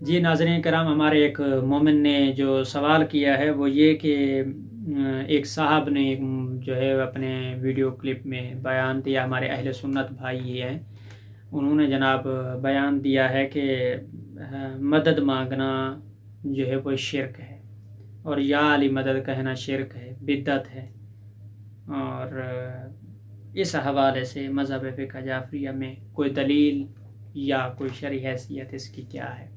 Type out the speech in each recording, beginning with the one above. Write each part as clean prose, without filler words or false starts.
جی ناظرین کرام، ہمارے ایک مومن نے جو سوال کیا ہے وہ یہ کہ ایک صاحب نے جو ہے اپنے ویڈیو کلپ میں بیان دیا، ہمارے اہل سنت بھائی یہ ہیں، انہوں نے جناب بیان دیا ہے کہ مدد مانگنا جو ہے وہ شرک ہے، اور یا علی مدد کہنا شرک ہے، بدعت ہے، اور اس حوالے سے مذہب فقہ جعفریہ میں کوئی دلیل یا کوئی شرعی حیثیت اس کی کیا ہے؟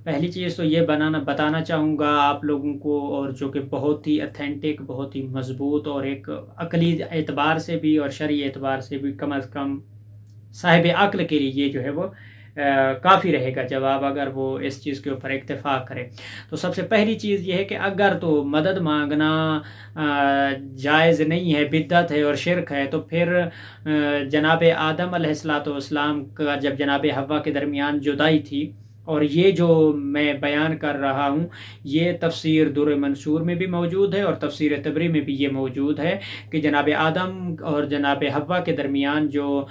پہلی چیز تو یہ بتانا چاہوں گا آپ لوگوں کو، اور جو کہ بہت ہی اتھینٹک، بہت ہی مضبوط، اور ایک عقلی اعتبار سے بھی اور شرعی اعتبار سے بھی کم از کم صاحب عقل کے لیے یہ جو ہے وہ کافی رہے گا جواب، اگر وہ اس چیز کے اوپر اتفاق کرے۔ تو سب سے پہلی چیز یہ ہے کہ اگر تو مدد مانگنا جائز نہیں ہے، بدعت ہے اور شرک ہے، تو پھر جناب آدم علیہ السلام کا جب جناب حوا کے درمیان جدائی تھی، اور یہ جو میں بیان کر رہا ہوں یہ تفسیر در منصور میں بھی موجود ہے اور تفسیر طبری میں بھی یہ موجود ہے کہ جناب آدم اور جناب حوا کے درمیان جو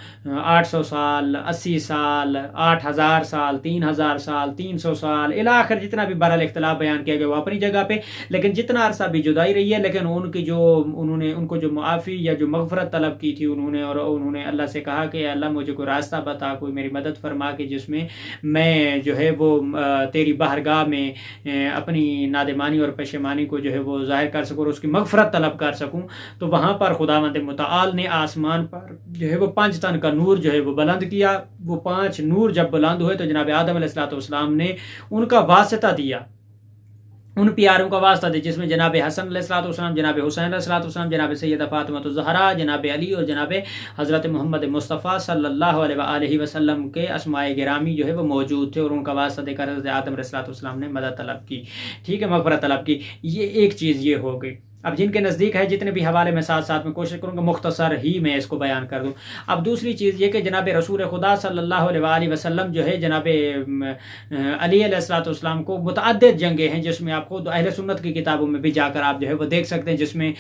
800 سال، 80 سال، 8000 سال، 3000 سال، 300 سال الاخر جتنا بھی بہرحال اختلاف بیان کیا گیا وہ اپنی جگہ پہ، لیکن جتنا عرصہ بھی جدائی رہی ہے، لیکن ان کو جو معافی یا جو مغفرت طلب کی تھی انہوں نے اللہ سے کہا کہ اللہ مجھے کوئی راستہ بتا، کوئی میری مدد فرما کہ جس میں میں جو ہے وہ تیری بارگاہ میں اپنی نادمانی اور پشیمانی کو جو ہے وہ ظاہر کر سکوں اور اس کی مغفرت طلب کر سکوں۔ تو وہاں پر خداوند متعال نے آسمان پر جو ہے وہ 5 تن کا نور جو ہے وہ بلند کیا۔ وہ 5 نور جب بلند ہوئے تو جناب آدم علیہ السلام نے ان کا واسطہ دیا، ان پیاروں کا واسطہ دے، جس میں جناب حسن علیہ السلام، جناب حسین علیہ السلام، جناب سیدہ فاطمہ الزہرا، جناب علی اور جناب حضرت محمد مصطفیٰ صلی اللہ علیہ وآلہ وسلم کے اسماء گرامی جو ہے وہ موجود تھے، اور ان کا واسطہ دے کر حضرت آدم علیہ السلام نے مدد طلب کی، ٹھیک ہے، مغفرت طلب کی۔ یہ ایک چیز یہ ہو گئی۔ اب جن کے نزدیک ہے جتنے بھی حوالے میں ساتھ میں کوشش کروں گا مختصر ہی میں اس کو بیان کر دوں۔ اب دوسری چیز یہ کہ جناب رسول خدا صلی اللہ علیہ وآلہ وسلم جو ہے جناب علی علیہ السلام کو متعدد جنگیں ہیں، جس میں آپ خود اہل سنت کی کتابوں میں بھی جا کر آپ جو ہے وہ دیکھ سکتے ہیں، جس میں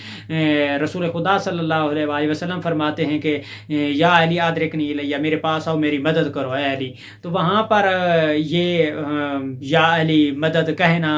رسول خدا صلی اللہ علیہ وآلہ وسلم فرماتے ہیں کہ یا علی ادرکنی الیہ، میرے پاس آؤ میری مدد کرو اے علی۔ تو وہاں پر یہ یا علی مدد کہنا،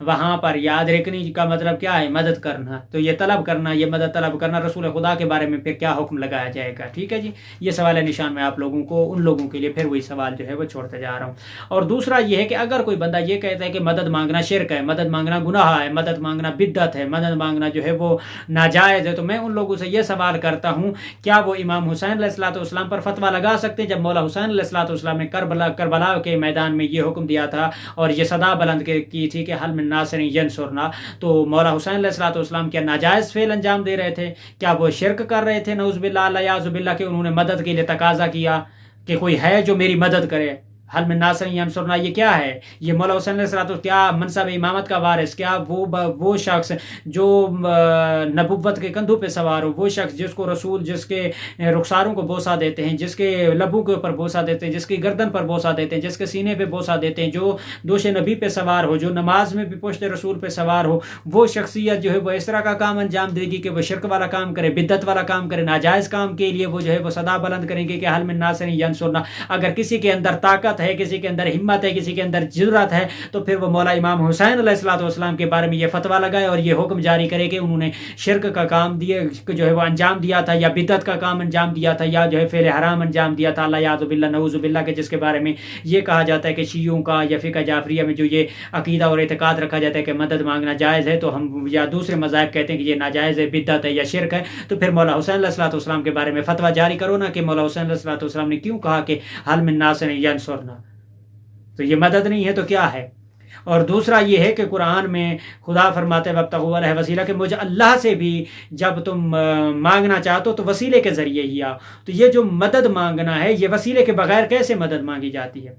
وہاں پر یا ادرکنی کا مطلب کیا ہے؟ مدد کرنا، تو یہ طلب کرنا، یہ مدد طلب کرنا، رسول خدا کے بارے میں پھر کیا حکم لگایا جائے گا؟ ٹھیک ہے جی، یہ سوال نشان میں آپ لوگوں کو، ان لوگوں کے لیے پھر وہی سوال جو ہے وہ چھوڑتے جا رہا ہوں۔ اور دوسرا یہ ہے کہ اگر کوئی بندہ یہ کہتا ہے کہ مدد مانگنا شرک ہے، مدد مانگنا گناہ ہے، مدد مانگنا بدعت ہے، مدد مانگنا جو ہے وہ ناجائز ہے، تو میں ان لوگوں سے یہ سوال کرتا ہوں کیا وہ امام حسین علیہ السلام پر فتویٰ لگا سکتے ہیں؟ جب مولا حسین علیہ السلام نے کربلا کے میدان میں یہ حکم دیا تھا اور یہ صدا بلند کی تھی کہ حل من ناصر ینصرنا، تو مولا حسین علیہ السلام کیا ناجائز فعل انجام دے رہے تھے؟ کیا وہ شرک کر رہے تھے؟ نعوذ باللہ الیاذ باللہ، کہ انہوں نے مدد کے لیے تقاضا کیا کہ کوئی ہے جو میری مدد کرے؟ حل من ناصر ینصرنا یہ کیا ہے؟ یہ مولا حسین علیہ السلام کیا منصب امامت کا وارث، کیا وہ شخص جو نبوت کے کندھوں پہ سوار ہو، وہ شخص جس کو رسول جس کے رخساروں کو بوسہ دیتے ہیں، جس کے لبوں کے اوپر بوسہ دیتے ہیں، جس کی گردن پر بوسہ دیتے ہیں، جس کے سینے پہ بوسہ دیتے ہیں، جو دوش نبی پہ سوار ہو، جو نماز میں بھی پشت رسول پہ سوار ہو، وہ شخصیت جو ہے وہ اس طرح کا کام انجام دے گی کہ وہ شرک والا کام کرے، بدعت والا کام کرے، ناجائز کام کے لیے وہ جو ہے وہ صدا بلند کریں گے کہ حل من ناصر ینصرنا۔ اگر کسی کے اندر طاقت ہے، کسی کے اندر ہمت ہے، کسی کے اندر جرأت ہے، تو پھر وہ مولا امام حسین علیہ السلام کے بارے میں یہ فتویٰ لگائے اور یہ حکم جاری کرے کہ انہوں نے شرک کا کام جو ہے وہ انجام دیا تھا، یا بدعت کا کام انجام دیا تھا، یا جو ہے فعل حرام انجام دیا تھا، اللہ یعوذ باللہ نعوذ باللہ کے، جس کے بارے میں یہ کہا جاتا ہے کہ شیعوں کا یا فقہ جعفریہ میں جو یہ عقیدہ اور اعتقاد رکھا جاتا ہے کہ مدد مانگنا جائز ہے، تو ہم یا دوسرے مذاہب کہتے ہیں کہ یہ ناجائز ہے، بدعت ہے یا شرک ہے، تو پھر مولا حسین علیہ السلام کے بارے میں فتویٰ جاری کرو نا کہ مولا حسین علیہ السلام نے کیوں کہا کہ حل من ناصر ینصرنا، تو یہ مدد نہیں ہے تو کیا ہے؟ اور دوسرا یہ ہے کہ قرآن میں خدا فرماتے ہیں وابتغوا الیہ وسیلہ کہ مجھے اللہ سے بھی جب تم مانگنا چاہتے ہو تو وسیلے کے ذریعے ہی آؤ۔ تو یہ جو مدد مانگنا ہے یہ وسیلے کے بغیر کیسے مدد مانگی جاتی ہے؟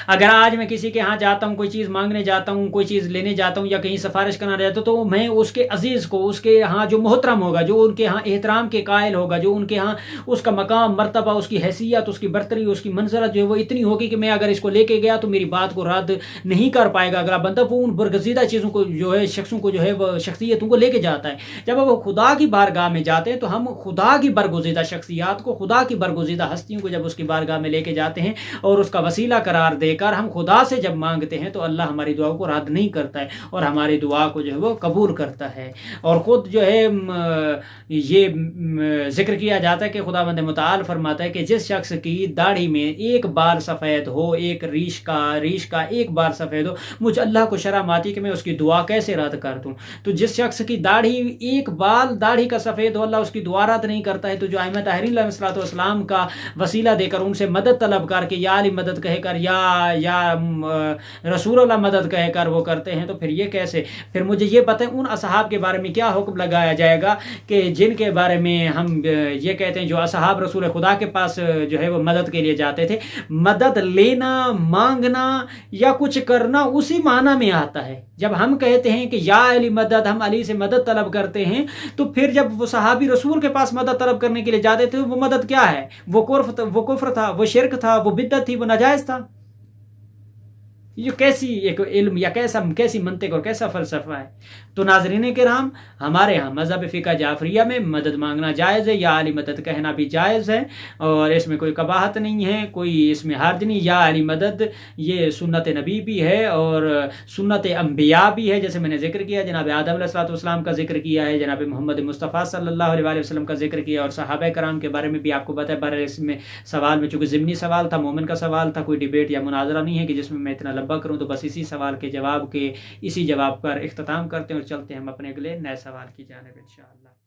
اگر آج میں کسی کے ہاں جاتا ہوں، کوئی چیز مانگنے جاتا ہوں، کوئی چیز لینے جاتا ہوں یا کہیں سفارش کرنا جاتا ہوں، تو میں اس کے عزیز کو، اس کے ہاں جو محترم ہوگا، جو ان کے ہاں احترام کے قائل ہوگا، جو ان کے ہاں اس کا مقام، مرتبہ، اس کی حیثیت، اس کی برتری، اس کی منزلت جو ہے وہ اتنی ہوگی کہ میں اگر اس کو لے کے گیا تو میری بات کو رد نہیں کر پائے گا اگلا بندہ، وہ ان برگزیدہ چیزوں کو جو ہے شخصوں کو جو ہے وہ شخصیتوں کو لے کے جاتا ہے۔ جب وہ خدا کی بارگاہ میں جاتے ہیں تو ہم خدا کی برگزیدہ شخصیات کو، خدا کی برگزیدہ ہستیوں کو جب اس کی بارگاہ میں لے کے جاتے ہیں اور اس کا وسیلہ قرار دے کر ہم خدا سے جب مانگتے ہیں تو اللہ ہماری دعاؤں کو رد نہیں کرتا ہے اور ہماری دعا کو جو ہے وہ قبول کرتا ہے. اور خود جو ہے یہ ذکر کیا جاتا ہے کہ خداوند متعال فرماتا ہے کہ جس شخص کی داڑھی میں ایک بال سفید ہو، ایک ریش کا ایک بال سفید ہو، مجھ اللہ کو شرم آتی کہ میں اس کی دعا کیسے رد کر دوں. تو جس شخص کی داڑھی ایک بال داڑھی کا سفید ہو، اللہ اس کی دعا رد نہیں کرتا ہے. تو جو ائمہ طاہرین علیہ الصلوۃ والسلام کا وسیلہ دے کر ان سے مدد طلب کر کے یا علی مدد کہہ کر یا رسول اللہ مدد کہہ کر وہ کرتے ہیں، تو پھر یہ کیسے؟ پھر مجھے یہ بتائیں ان اصحاب کے بارے میں کیا حکم لگایا جائے گا کہ جن کے بارے میں ہم یہ کہتے ہیں جو اصحاب رسول خدا کے پاس جو ہے وہ مدد کے لیے جاتے تھے. مدد لینا، مانگنا یا کچھ کرنا اسی معنی میں آتا ہے. جب ہم کہتے ہیں کہ یا علی مدد، ہم علی سے مدد طلب کرتے ہیں، تو پھر جب وہ صحابی رسول کے پاس مدد طلب کرنے کے لیے جاتے تھے وہ مدد کیا ہے؟ وہ کفر تھا، وہ شرک تھا، وہ بدعت تھی، وہ ناجائز تھا. یہ کیسی ایک علم یا کیسی منطق اور کیسا فلسفہ ہے؟ تو ناظرین کرام، ہمارے ہاں مذہب فقہ جعفریہ میں مدد مانگنا جائز ہے، یا علی مدد کہنا بھی جائز ہے، اور اس میں کوئی قباحت نہیں ہے، کوئی اس میں حرج نہیں. یا علی مدد یہ سنت نبی بھی ہے اور سنت انبیاء بھی ہے، جیسے میں نے ذکر کیا، جناب آدم علیہ السلام کا ذکر کیا ہے، جناب محمد مصطفیٰ صلی اللہ علیہ وسلم کا ذکر کیا، اور صحابہ کرام کے بارے میں بھی آپ کو بتایا. بہرحال اس میں سوال میں چونکہ ضمنی سوال تھا، مومن کا سوال تھا، کوئی ڈیبیٹ یا مناظرہ نہیں ہے کہ جس میں میں اتنا لمبا کروں. تو بس اسی سوال کے جواب پر اختتام کرتے ہیں اور چلتے ہیں ہم اپنے اگلے نئے سوال کی جانب انشاءاللہ.